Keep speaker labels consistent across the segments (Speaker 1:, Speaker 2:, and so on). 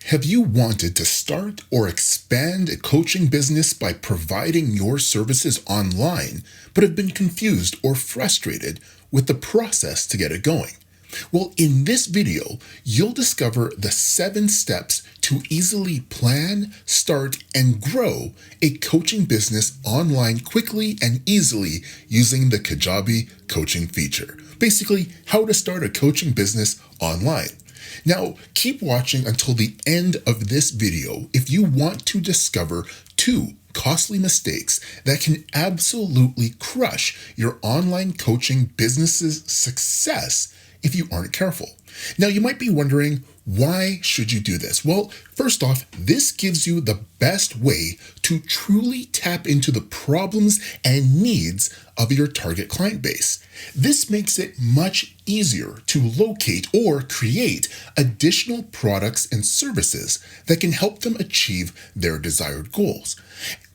Speaker 1: Have you wanted to start or expand a coaching business by providing your services online, but have been confused or frustrated with the process to get it going? Well, in this video, you'll discover the 7 steps to easily plan, start, and grow a coaching business online quickly and easily using the Kajabi coaching feature. Basically, how to start a coaching business online. Now, keep watching until the end of this video if you want to discover 2 costly mistakes that can absolutely crush your online coaching business's success if you aren't careful. Now, you might be wondering, why should you do this? Well, first off, this gives you the best way to truly tap into the problems and needs of your target client base. This makes it much easier to locate or create additional products and services that can help them achieve their desired goals.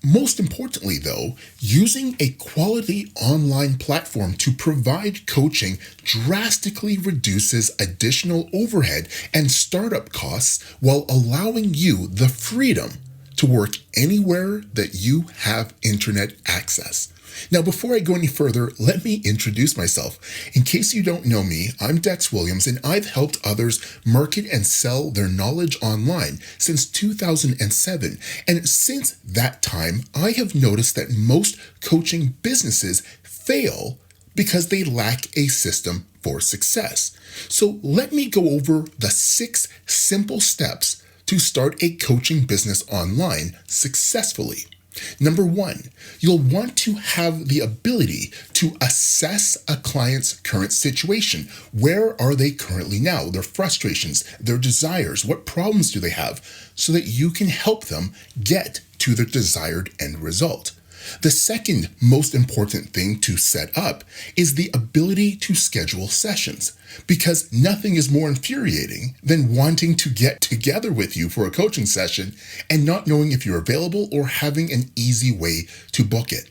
Speaker 1: Most importantly, though, using a quality online platform to provide coaching drastically reduces additional overhead and startup costs while allowing you the freedom to work anywhere that you have internet access. Now, before I go any further, let me introduce myself. In case you don't know me, I'm Dex Williams, and I've helped others market and sell their knowledge online since 2007. And since that time, I have noticed that most coaching businesses fail because they lack a system for success. So let me go over the 6 simple steps to start a coaching business online successfully. Number 1, you'll want to have the ability to assess a client's current situation. Where are they currently now? Their frustrations, their desires, what problems do they have, so that you can help them get to their desired end result. The second most important thing to set up is the ability to schedule sessions, because nothing is more infuriating than wanting to get together with you for a coaching session and not knowing if you're available or having an easy way to book it.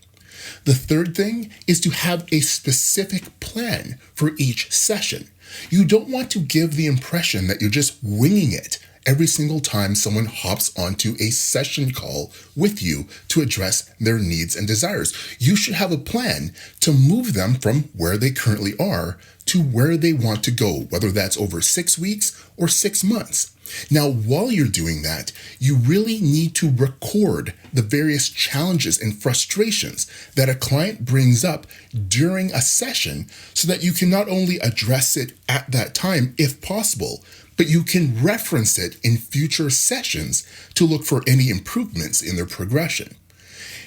Speaker 1: The third thing is to have a specific plan for each session. You don't want to give the impression that you're just winging it every single time someone hops onto a session call with you to address their needs and desires. You should have a plan to move them from where they currently are to where they want to go, whether that's over 6 weeks or 6 months. Now, while you're doing that, you really need to record the various challenges and frustrations that a client brings up during a session so that you can not only address it at that time, if possible, but you can reference it in future sessions to look for any improvements in their progression.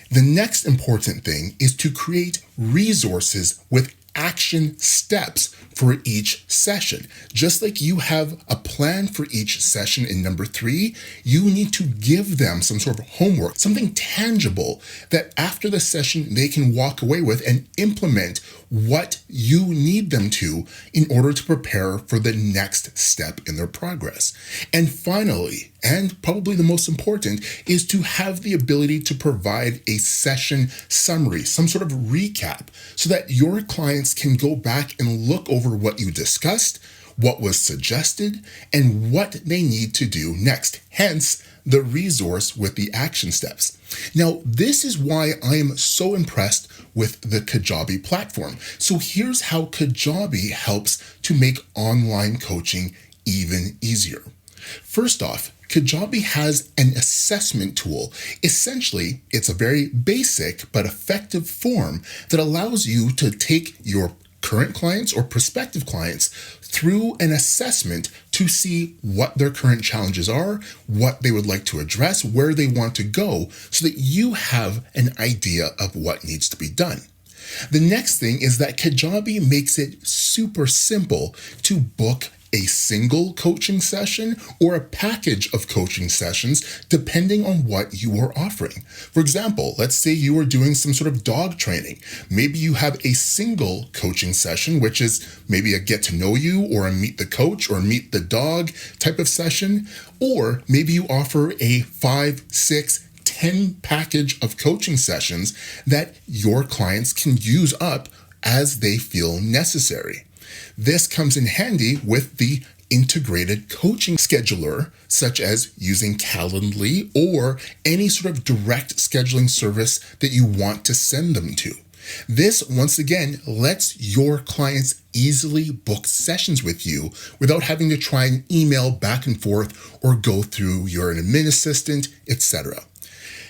Speaker 1: The next important thing is to create resources with action steps for each session. Just like you have a plan for each session in number 3, you need to give them some sort of homework, something tangible that after the session they can walk away with and implement what you need them to in order to prepare for the next step in their progress. And finally, and probably the most important, is to have the ability to provide a session summary, some sort of recap, so that your clients can go back and look over what you discussed, what was suggested, and what they need to do next. Hence, the resource with the action steps. Now, this is why I am so impressed with the Kajabi platform. So here's how Kajabi helps to make online coaching even easier. First off, Kajabi has an assessment tool. Essentially, it's a very basic but effective form that allows you to take your current clients or prospective clients through an assessment to see what their current challenges are, what they would like to address, where they want to go, so that you have an idea of what needs to be done. The next thing is that Kajabi makes it super simple to book a single coaching session or a package of coaching sessions depending on what you are offering. For example, let's say you are doing some sort of dog training. Maybe you have a single coaching session, which is maybe a get to know you or a meet the coach or meet the dog type of session. Or maybe you offer a 5, 6, 10 package of coaching sessions that your clients can use up as they feel necessary. This comes in handy with the integrated coaching scheduler, such as using Calendly or any sort of direct scheduling service that you want to send them to. This, once again, lets your clients easily book sessions with you without having to try and email back and forth or go through your admin assistant, etc.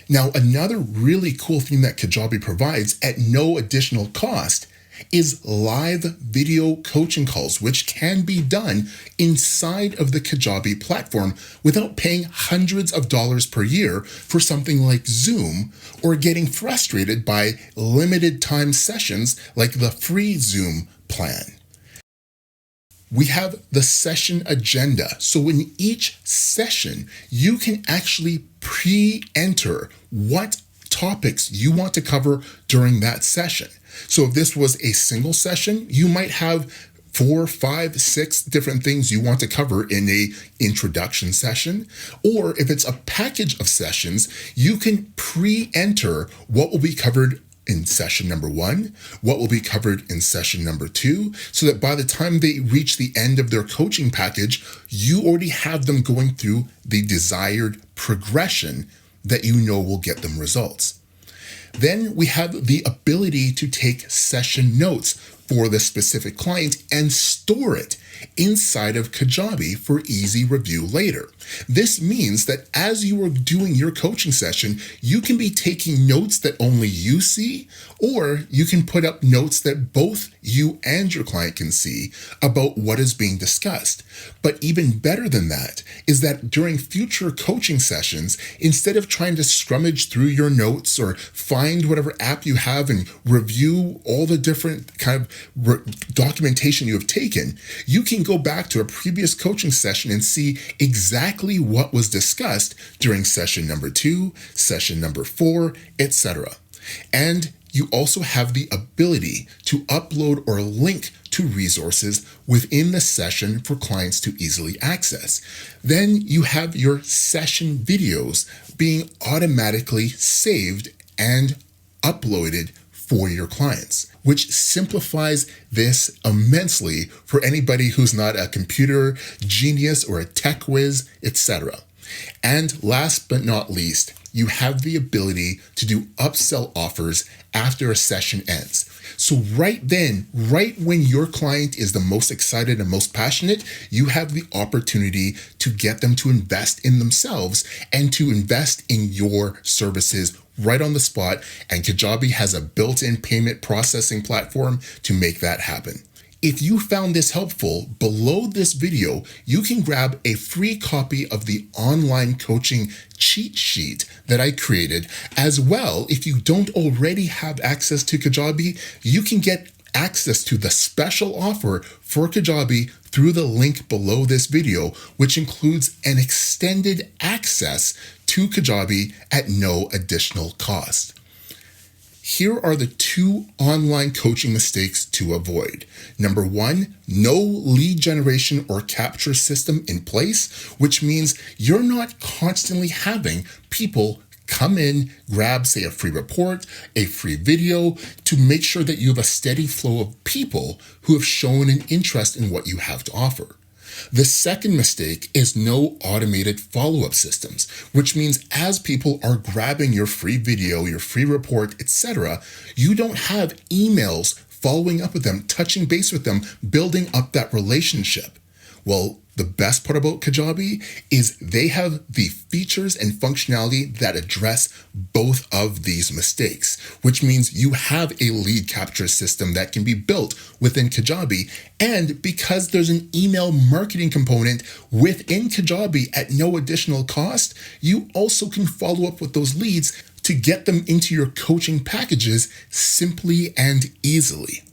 Speaker 1: Now, another really cool thing that Kajabi provides at no additional cost is live video coaching calls, which can be done inside of the Kajabi platform without paying hundreds of dollars per year for something like Zoom, or getting frustrated by limited time sessions like the free Zoom plan. We have the session agenda. So in each session, you can actually pre-enter what topics you want to cover during that session. So if this was a single session, you might have 4, 5, 6 different things you want to cover in a introduction session. Or if it's a package of sessions, you can pre-enter what will be covered in session number 1, what will be covered in session number 2, so that by the time they reach the end of their coaching package, you already have them going through the desired progression that you know will get them results. Then we have the ability to take session notes for the specific client and store it inside of Kajabi for easy review later. This means that as you are doing your coaching session, you can be taking notes that only you see, or you can put up notes that both you and your client can see about what is being discussed. But even better than that is that during future coaching sessions, instead of trying to scrummage through your notes or find whatever app you have and review all the different kind of documentation you have taken, you can go back to a previous coaching session and see exactly what was discussed during session number 2, session number 4, etc. And you also have the ability to upload or link to resources within the session for clients to easily access. Then you have your session videos being automatically saved and uploaded for your clients, which simplifies this immensely for anybody who's not a computer genius or a tech whiz, etc. And last but not least, you have the ability to do upsell offers after a session ends. So right then, right when your client is the most excited and most passionate, you have the opportunity to get them to invest in themselves and to invest in your services right on the spot. And Kajabi has a built-in payment processing platform to make that happen. If you found this helpful, below this video, you can grab a free copy of the online coaching cheat sheet that I created. As well, if you don't already have access to Kajabi, you can get access to the special offer for Kajabi through the link below this video, which includes an extended access to Kajabi at no additional cost. Here are the 2 online coaching mistakes to avoid. Number 1, no lead generation or capture system in place, which means you're not constantly having people come in, grab, say, a free report, a free video, to make sure that you have a steady flow of people who have shown an interest in what you have to offer. The second mistake is no automated follow-up systems, which means as people are grabbing your free video, your free report, etc., you don't have emails following up with them, touching base with them, building up that relationship. Well, the best part about Kajabi is they have the features and functionality that address both of these mistakes, which means you have a lead capture system that can be built within Kajabi. And because there's an email marketing component within Kajabi at no additional cost, you also can follow up with those leads to get them into your coaching packages simply and easily.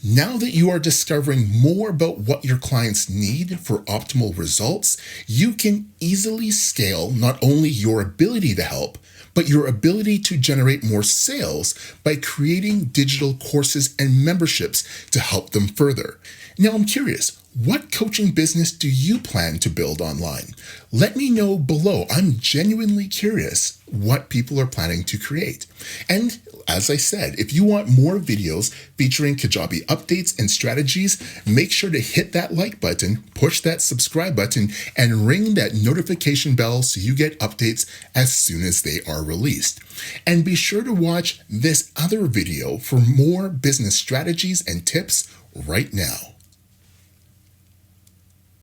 Speaker 1: Now that you are discovering more about what your clients need for optimal results, you can easily scale not only your ability to help, but your ability to generate more sales by creating digital courses and memberships to help them further. Now I'm curious, What coaching business do you plan to build online? Let me know below. I'm genuinely curious what people are planning to create. And as I said, if you want more videos featuring Kajabi updates and strategies, make sure to hit that like button, push that subscribe button, and ring that notification bell so you get updates as soon as they are released. And be sure to watch this other video for more business strategies and tips right now.